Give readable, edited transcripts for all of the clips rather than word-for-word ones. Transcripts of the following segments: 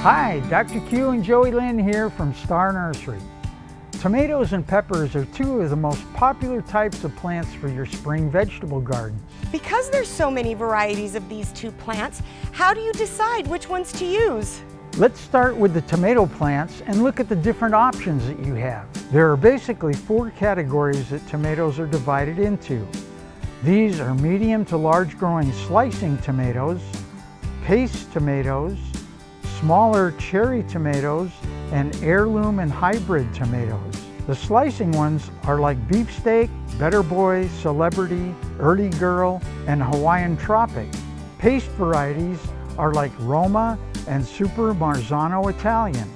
Hi, Dr. Q and Joey Lynn here from Star Nursery. Tomatoes and peppers are two of the most popular types of plants for your spring vegetable garden. Because there's so many varieties of these two plants, how do you decide which ones to use? Let's start with the tomato plants and look at the different options that you have. There are basically 4 categories that tomatoes are divided into. These are medium to large growing slicing tomatoes, paste tomatoes, smaller cherry tomatoes, and heirloom and hybrid tomatoes. The slicing ones are like beefsteak, Better Boy, Celebrity, Early Girl, and Hawaiian Tropic. Paste varieties are like Roma and Super Marzano Italian.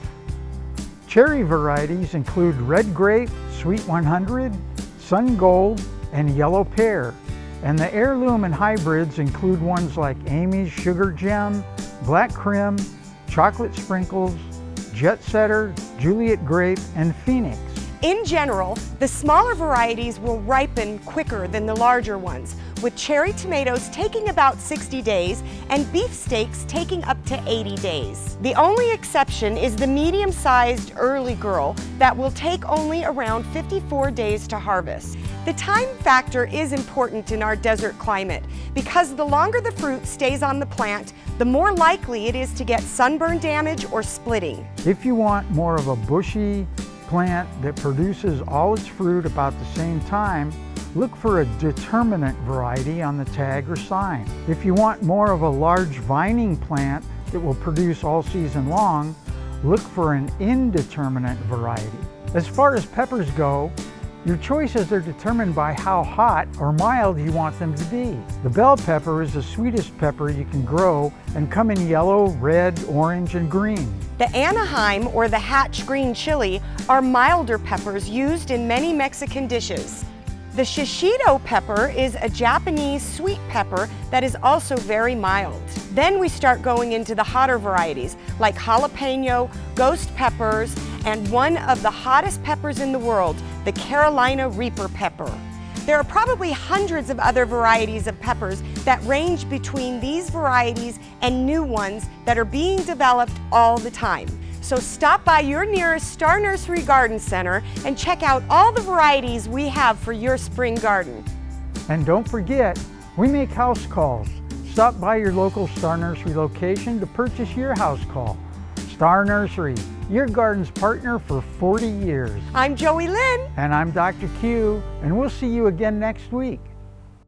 Cherry varieties include Red Grape, Sweet 100, Sun Gold, and Yellow Pear. And the heirloom and hybrids include ones like Amy's Sugar Gem, Black Crim, Chocolate Sprinkles, Jet Setter, Juliet Grape, and Phoenix. In general, the smaller varieties will ripen quicker than the larger ones, with cherry tomatoes taking about 60 days and beefsteaks taking up to 80 days. The only exception is the medium-sized Early Girl that will take only around 54 days to harvest. The time factor is important in our desert climate because the longer the fruit stays on the plant, the more likely it is to get sunburn damage or splitting. If you want more of a bushy plant that produces all its fruit about the same time, look for a determinate variety on the tag or sign. If you want more of a large vining plant that will produce all season long, look for an indeterminate variety. As far as peppers go, your choices are determined by how hot or mild you want them to be. The bell pepper is the sweetest pepper you can grow and come in yellow, red, orange, and green. The Anaheim or the Hatch green chili are milder peppers used in many Mexican dishes. The shishito pepper is a Japanese sweet pepper that is also very mild. Then we start going into the hotter varieties like jalapeno, ghost peppers, and one of the hottest peppers in the world, the Carolina Reaper pepper. There are probably hundreds of other varieties of peppers that range between these varieties and new ones that are being developed all the time. So stop by your nearest Star Nursery Garden Center and check out all the varieties we have for your spring garden. And don't forget, we make house calls. Stop by your local Star Nursery location to purchase your house call. Star Nursery, your garden's partner for 40 years. I'm Joey Lynn. And I'm Dr. Q, and we'll see you again next week.